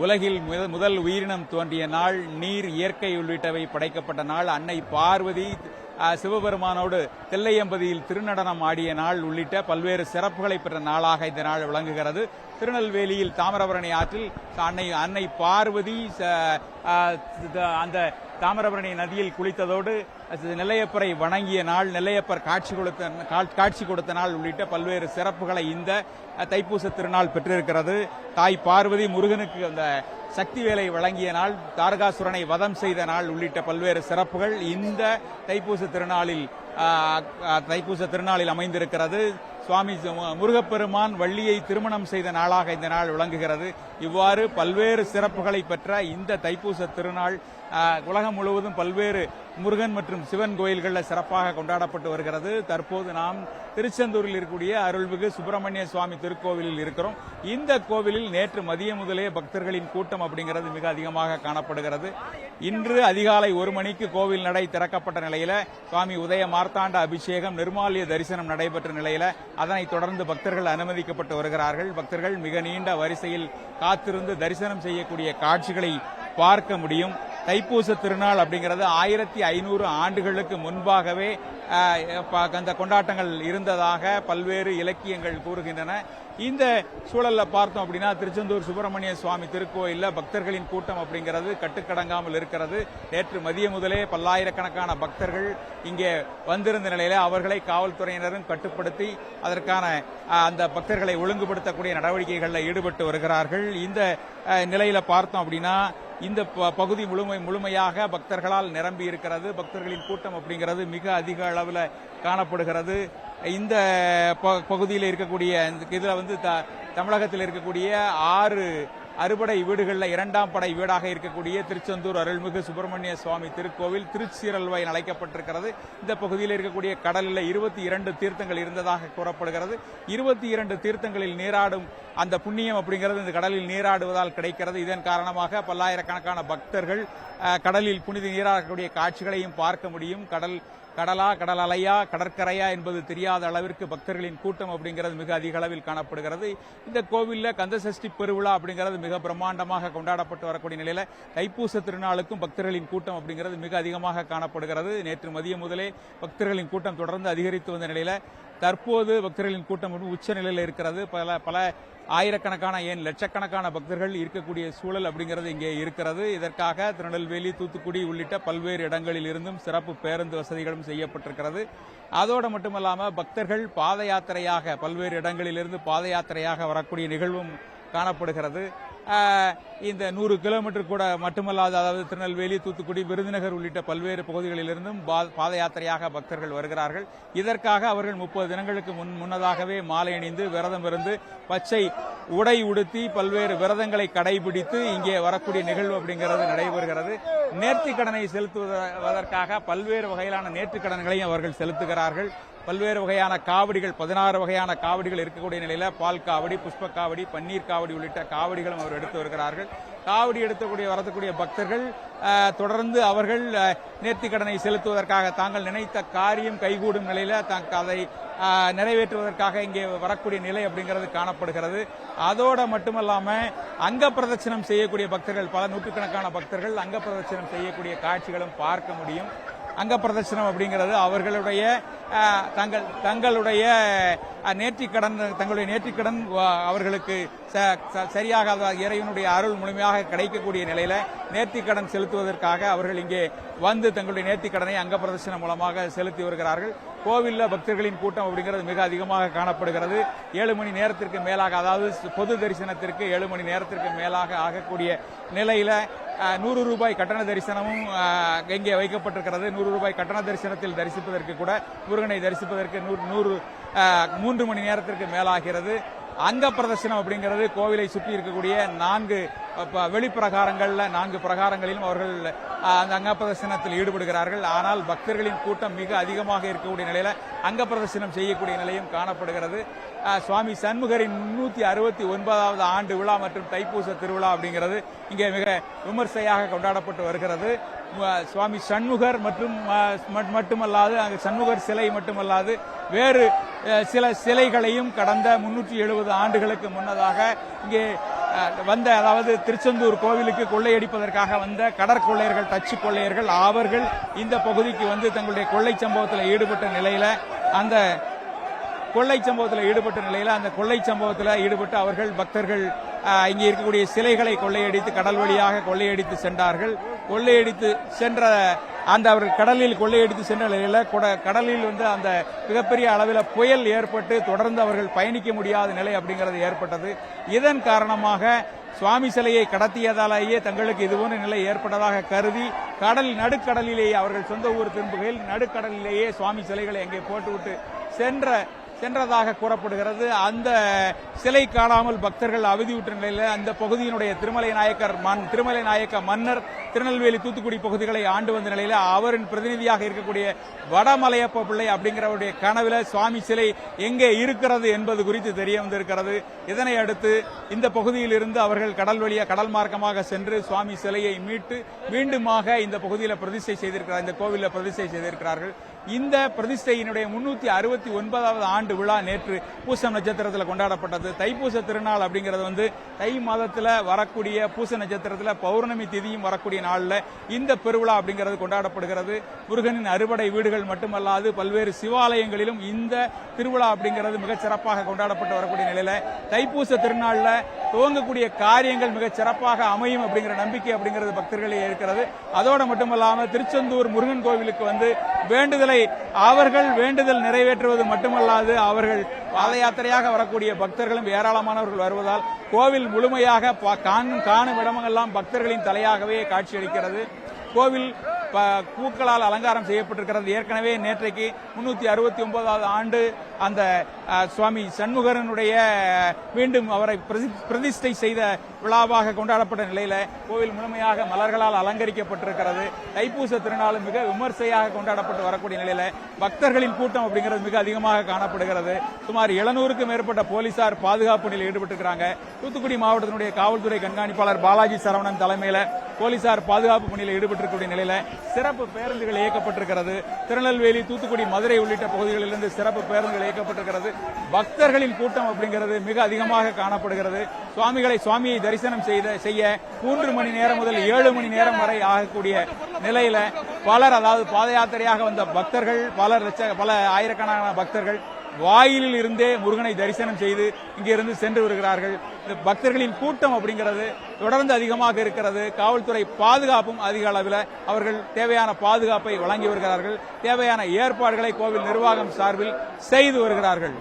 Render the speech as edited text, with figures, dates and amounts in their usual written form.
உலகில் முதல் உயிரினம் தோன்றிய நாள், நீர், இயற்கை உள்ளிட்டவை படைக்கப்பட்ட நாள், அன்னை பார்வதி சிவபெருமானோடு தில்லையம்பதியில் திருநடனம் ஆடிய நாள் உள்ளிட்ட பல்வேறு சிறப்புகளை பெற்ற நாளாக இந்த நாள் விளங்குகிறது. திருநெல்வேலியில் தாமிரபரணி ஆற்றில் அன்னை பார்வதி அந்த தாமிரபரணி நதியில் குளித்ததோடு நெல்லையப்பரை வணங்கிய நாள், நெல்லையப்பர் காட்சி கொடுத்த நாள் உள்ளிட்ட பல்வேறு சிறப்புகளை இந்த தைப்பூச திருநாள் பெற்றிருக்கிறது. தாய் பார்வதி முருகனுக்கு அந்த சக்தி வேலை வழங்கிய நாள், தாரகாசுரனை வதம் செய்த நாள் உள்ளிட்ட பல்வேறு சிறப்புகள் இந்த தைப்பூச திருநாளில் அமைந்திருக்கிறது. சுவாமி முருகப்பெருமான் வள்ளியை திருமணம் செய்த நாளாக இந்த நாள் விளங்குகிறது. இவ்வாறு பல்வேறு சிறப்புகளை பெற்ற இந்த தைப்பூச திருநாள் உலகம் முழுவதும் பல்வேறு முருகன் மற்றும் சிவன் கோயில்களில் சிறப்பாக கொண்டாடப்பட்டு வருகிறது. தற்போது நாம் திருச்செந்தூரில் இருக்கக்கூடிய அருள்மிகு சுப்பிரமணிய சுவாமி திருக்கோவிலில் இருக்கிறோம். இந்த கோவிலில் நேற்று மதியம் முதலே பக்தர்களின் கூட்டம் அப்படிங்கிறது மிக அதிகமாக காணப்படுகிறது. இன்று அதிகாலை 1 மணிக்கு கோவில் நடை திறக்கப்பட்ட நிலையில சுவாமி உதய மார்த்தாண்ட அபிஷேகம், நிர்மால்ய தரிசனம் நடைபெற்ற நிலையில அதனைத் தொடர்ந்து பக்தர்கள் அனுமதிக்கப்பட்டு வருகிறார்கள். பக்தர்கள் மிக நீண்ட வரிசையில் காத்திருந்து தரிசனம் செய்யக்கூடிய காட்சிகளை பார்க்க முடியும். தைப்பூச திருநாள் அப்படிங்கிறது 1500 ஆண்டுகளுக்கு முன்பாகவே அந்த கொண்டாட்டங்கள் இருந்ததாக பல்வேறு இலக்கியங்கள் கூறுகின்றன. இந்த சூழல்ல பார்த்தோம் அப்படின்னா திருச்செந்தூர் சுப்பிரமணிய சுவாமி திருக்கோயிலில் பக்தர்களின் கூட்டம் அப்படிங்கிறது கட்டுக்கடங்காமல் இருக்கிறது. நேற்று மதியம் முதலே பல்லாயிரக்கணக்கான பக்தர்கள் இங்கே வந்திருந்த நிலையில அவர்களை காவல்துறையினரும் கட்டுப்படுத்தி அதற்கான அந்த பக்தர்களை ஒழுங்குபடுத்தக்கூடிய நடவடிக்கைகளில் ஈடுபட்டு வருகிறார்கள். இந்த நிலையில பார்த்தோம் அப்படின்னா இந்த பகுதி முழுமையாக பக்தர்களால் நிரம்பி இருக்கிறது. பக்தர்களின் கூட்டம் அப்படிங்கிறது மிக அதிக அளவில் காணப்படுகிறது. இந்த பகுதியில் இருக்கக்கூடிய இதுல தமிழகத்தில் இருக்கக்கூடிய 6 அறுபடை வீடுகளில் 2ஆம் படை வீடாக இருக்கக்கூடிய திருச்செந்தூர் அருள்மிகு சுப்பிரமணிய சுவாமி திருக்கோவில் திருச்சீரல்வை அழைக்கப்பட்டிருக்கிறது. இந்த பகுதியில் இருக்கக்கூடிய கடலில் 22 தீர்த்தங்கள் இருந்ததாக கூறப்படுகிறது. 22 தீர்த்தங்களில் நீராடும் அந்த புண்ணியம் அப்படிங்கிறது இந்த கடலில் நீராடுவதால் கிடைக்கிறது. இதன் காரணமாக பல்லாயிரக்கணக்கான பக்தர்கள் கடலில் புனித நீராடக்கூடிய காட்சிகளையும் பார்க்க முடியும். கடலா, கடல் அலையா, கடற்கரையா என்பது தெரியாத அளவிற்கு பக்தர்களின் கூட்டம் அப்படிங்கிறது மிக அதிக அளவில் காணப்படுகிறது. இந்த கோவிலில் கந்தசஷ்டி பெருவிழா அப்படிங்கிறது மிக பிரம்மாண்டமாக கொண்டாடப்பட்டு வரக்கூடிய நிலையில தைப்பூச திருநாளுக்கும் பக்தர்களின் கூட்டம் அப்படிங்கிறது மிக அதிகமாக காணப்படுகிறது. நேற்று மதியம் முதலே பக்தர்களின் கூட்டம் தொடர்ந்து அதிகரித்து வந்த நிலையில தற்போது பக்தர்களின் கூட்டம் உச்ச நிலையில் இருக்கிறது. பல ஆயிரக்கணக்கான ஏன் லட்சக்கணக்கான பக்தர்கள் இருக்கக்கூடிய சூழல் அப்படிங்கிறது இங்கே இருக்கிறது. இதற்காக திருநெல்வேலி, தூத்துக்குடி உள்ளிட்ட பல்வேறு இடங்களில் இருந்தும் சிறப்பு பேருந்து வசதிகளும் செய்யப்பட்டிருக்கிறது. அதோடு மட்டுமல்லாம பக்தர்கள் பாத யாத்திரையாக பல்வேறு இடங்களிலிருந்து பாத யாத்திரையாக வரக்கூடிய நிகழ்வும் காணப்படுகிறது. இந்த 100 கிலோமீட்டர் கூட மட்டுமல்லாது, அதாவது திருநெல்வேலி, தூத்துக்குடி, விருதுநகர் உள்ளிட்ட பல்வேறு பகுதிகளிலிருந்தும் பாத யாத்திரையாக பக்தர்கள் வருகிறார்கள். இதற்காக அவர்கள் 30 தினங்களுக்கு முன்னதாகவே மாலை அணிந்து விரதம் இருந்து பச்சை உடை உடுத்தி பல்வேறு விரதங்களை கடைபிடித்து இங்கே வரக்கூடிய நிகழ்வு அப்படிங்கிறது நடைபெறுகிறது. நேர்த்திக்கடனை செலுத்துவதற்காக பல்வேறு வகையிலான நேர்த்திக்கடன்களையும் அவர்கள் செலுத்துகிறார்கள். பல்வேறு வகையான காவடிகள், 16 வகையான காவடிகள் இருக்கக்கூடிய நிலையில பால் காவடி, புஷ்ப காவடி, பன்னீர் காவடி உள்ளிட்ட காவடிகளும் அவர் எடுத்து வருகிறார்கள். காவடி வரக்கூடிய பக்தர்கள் தொடர்ந்து அவர்கள் நேர்த்திக்கடனை செலுத்துவதற்காக தாங்கள் நினைத்த காரியம் கைகூடும் நிலையில அதை நிறைவேற்றுவதற்காக இங்கே வரக்கூடிய நிலை அப்படிங்கிறது காணப்படுகிறது. அதோட மட்டுமல்லாம அங்க பிரதட்சணம் செய்யக்கூடிய பக்தர்கள், பல நூற்றுக்கணக்கான பக்தர்கள் அங்க பிரதட்சணம் செய்யக்கூடிய காட்சிகளும் பார்க்க முடியும். அங்க பிரதர்சனம் அப்படிங்கிறது அவர்களுடைய தங்களுடைய நேர்த்திக்கடன் அவர்களுக்கு சரியாக இறைவனுடைய அருள் முழுமையாக கிடைக்கக்கூடிய நிலையில நேர்த்திக்கடன் செலுத்துவதற்காக அவர்கள் இங்கே வந்து தங்களுடைய நேர்த்திக்கடனை அங்க பிரதர்சனம் மூலமாக செலுத்தி வருகிறார்கள். கோவில்ல பக்தர்களின் கூட்டம் அப்படிங்கிறது மிக அதிகமாக காணப்படுகிறது. 7 மணி நேரத்திற்கு மேலாக, அதாவது பொது தரிசனத்திற்கு 7 மணி நேரத்திற்கு மேலாக ஆகக்கூடிய நிலையில 100 ரூபாய் கட்டண தரிசனமும் இங்கே வைக்கப்பட்டிருக்கிறது. 100 ரூபாய் கட்டண தரிசனத்தில் தரிசிப்பதற்கு கூட, முருகனை தரிசிப்பதற்கு 3 மணி நேரத்திற்கு மேலாகிறது. அங்க பிரதர்சனம் அப்படிங்கிறது கோவிலை சுற்றி இருக்கக்கூடிய 4 வெளிப்பிரகாரங்கள்ல 4 பிரகாரங்களிலும் அவர்கள் அந்த அங்க பிரதர்சனத்தில் ஈடுபடுகிறார்கள். ஆனால் பக்தர்களின் கூட்டம் மிக அதிகமாக இருக்கக்கூடிய நிலையில அங்க பிரதர்சனம் செய்யக்கூடிய நிலையும் காணப்படுகிறது. சுவாமி சண்முகரின் 369வது ஆண்டு விழா மற்றும் தைப்பூச திருவிழா அப்படிங்கிறது இங்கே மிக விமர்சையாக கொண்டாடப்பட்டு வருகிறது. சுவாமி சண்முகர் மட்டுமல்லாது அங்கு சண்முகர் சிலை மட்டுமல்லாது வேறு சில சிலைகளையும் கடந்த 370 ஆண்டுகளுக்கு முன்னதாக இங்கே வந்த, அதாவது திருச்செந்தூர் கோவிலுக்கு கொள்ளையடிப்பதற்காக வந்த கடற்கொள்ளையர்கள், டச்சு கொள்ளையர்கள் அவர்கள் இந்த பகுதிக்கு வந்து தங்களுடைய கொள்ளை சம்பவத்தில் ஈடுபட்ட நிலையில அந்த கொள்ளை சம்பவத்தில் ஈடுபட்டு அவர்கள் பக்தர்கள் இங்கே இருக்கக்கூடிய சிலைகளை கொள்ளையடித்து கடல் வழியாக கொள்ளையடித்து சென்றார்கள். கொள்ளையடித்து சென்ற அந்த அவர்கள் கடலில் கொள்ளையடித்து சென்ற நிலையில கடலில் வந்து அந்த மிகப்பெரிய அளவில் புயல் ஏற்பட்டு தொடர்ந்து அவர்கள் பயணிக்க முடியாத நிலை அப்படிங்கிறது ஏற்பட்டது. இதன் காரணமாக சுவாமி சிலையை கடத்தியதாலேயே தங்களுக்கு இதுபோன்ற நிலை ஏற்பட்டதாக கருதி நடுக்கடலிலேயே அவர்கள் சொந்த ஊர் திரும்புகையில் நடுக்கடலிலேயே சுவாமி சிலைகளை அங்கே போட்டுவிட்டு சென்றதாக கூறப்படுகிறது. அந்த சிலை காணாமல் பக்தர்கள் அவதியுற்ற நிலையில் அந்த பகுதியினுடைய திருமலை நாயக்க மன்னர் திருநெல்வேலி, தூத்துக்குடி பகுதிகளை ஆண்டு வந்த நிலையில் அவரின் பிரதிநிதியாக இருக்கக்கூடிய வடமலையப்ப பிள்ளை அப்படிங்கிறவருடைய கனவில் சுவாமி சிலை எங்கே இருக்கிறது என்பது குறித்து தெரிய வந்திருக்கிறது. இதனை அடுத்து இந்த பகுதியில் இருந்து அவர்கள் கடல் மார்க்கமாக சென்று சுவாமி சிலையை மீட்டு மீண்டுமாக இந்த பகுதியில் பிரதிஷ்டை செய்திருக்கிறார், இந்த கோவிலில் பிரதிஷ்டை செய்திருக்கிறார்கள். இந்த பிரதிஷ்டையினுடைய 369வது ஆண்டு விழா நேற்று பூச நட்சத்திரத்தில் கொண்டாடப்பட்டது. தைப்பூச திருநாள் அப்படிங்கிறது வந்து தை மாதத்தில் வரக்கூடிய பூச நட்சத்திரத்தில் பௌர்ணமி திதியும் வரக்கூடிய நாளில் இந்த பெருவிழா அப்படிங்கிறது கொண்டாடப்படுகிறது. முருகனின் அறுபடை வீடுகள் மட்டுமல்லாது பல்வேறு சிவாலயங்களிலும் இந்த திருவிழா அப்படிங்கிறது மிகச் சிறப்பாக கொண்டாடப்பட்டு வரக்கூடிய நிலையில தைப்பூச திருநாளில் துவங்கக்கூடிய காரியங்கள் மிகச் சிறப்பாக அமையும் அப்படிங்கிற நம்பிக்கை அப்படிங்கிறது பக்தர்களே இருக்கிறது. அதோடு மட்டுமல்லாமல் திருச்செந்தூர் முருகன் கோவிலுக்கு வந்து அவர்கள் வேண்டுதல் நிறைவேற்றுவது மட்டுமல்லாது அவர்கள் பாத யாத்திரையாக வரக்கூடிய பக்தர்களும் ஏராளமானவர்கள் வருவதால் கோவில் முழுமையாக காணும் இடமெல்லாம் பக்தர்களின் தலையாகவே காட்சியளிக்கிறது. கோவில் பூக்களால் அலங்காரம் செய்யப்பட்டிருக்கிறது. ஏற்கனவே நேற்றைக்கு 369வது ஆண்டு அந்த சுவாமி சண்முகரனுடைய மீண்டும் அவரை பிரதிஷ்டை செய்த விழாவாக கொண்டாடப்பட்ட நிலையில கோவில் முழுமையாக மலர்களால் அலங்கரிக்கப்பட்டிருக்கிறது. தைப்பூச திருநாள் மிக விமர்சையாக கொண்டாடப்பட்டு வரக்கூடிய நிலையில பக்தர்களின் கூட்டம் அப்படிங்கிறது மிக அதிகமாக காணப்படுகிறது. சுமார் 700க்கும் மேற்பட்ட போலீசார் பாதுகாப்பு பணியில் ஈடுபட்டிருக்கிறாங்க. தூத்துக்குடி மாவட்டத்தினுடைய காவல்துறை கண்காணிப்பாளர் பாலாஜி சரவணன் தலைமையில போலீசார் பாதுகாப்பு பணியில் ஈடுபட்டிருக்கக்கூடிய நிலையில சிறப்பு பேருந்துகள் இயக்கப்பட்டிருக்கிறது. திருநெல்வேலி, தூத்துக்குடி, மதுரை உள்ளிட்ட பகுதிகளிலிருந்து சிறப்பு பேருந்துகள் இயக்கப்பட்டிருக்கிறது. பக்தர்களின் கூட்டம் அப்படிங்கிறது மிக அதிகமாக காணப்படுகிறது. சுவாமியை தரிசனம் செய்ய 3 மணி நேரம் முதல் 7 மணி நேரம் வரை ஆகக்கூடிய நிலையில பலர், அதாவது பாத யாத்திரையாக வந்த பக்தர்கள் பல ஆயிரக்கணக்கான பக்தர்கள் வாயிலில் இருந்தே முருகனை தரிசனம் செய்து இங்கிருந்து சென்று வருகிறார்கள். இந்த பக்தர்களின் கூட்டம் அப்படிங்கிறது தொடர்ந்து அதிகமாக இருக்கிறது. காவல்துறை பாதுகாப்பும் அதிக அளவில் அவர்கள் தேவையான பாதுகாப்பை வழங்கி வருகிறார்கள். தேவையான ஏற்பாடுகளை கோவில் நிர்வாகம் சார்பில் செய்து வருகிறார்கள்.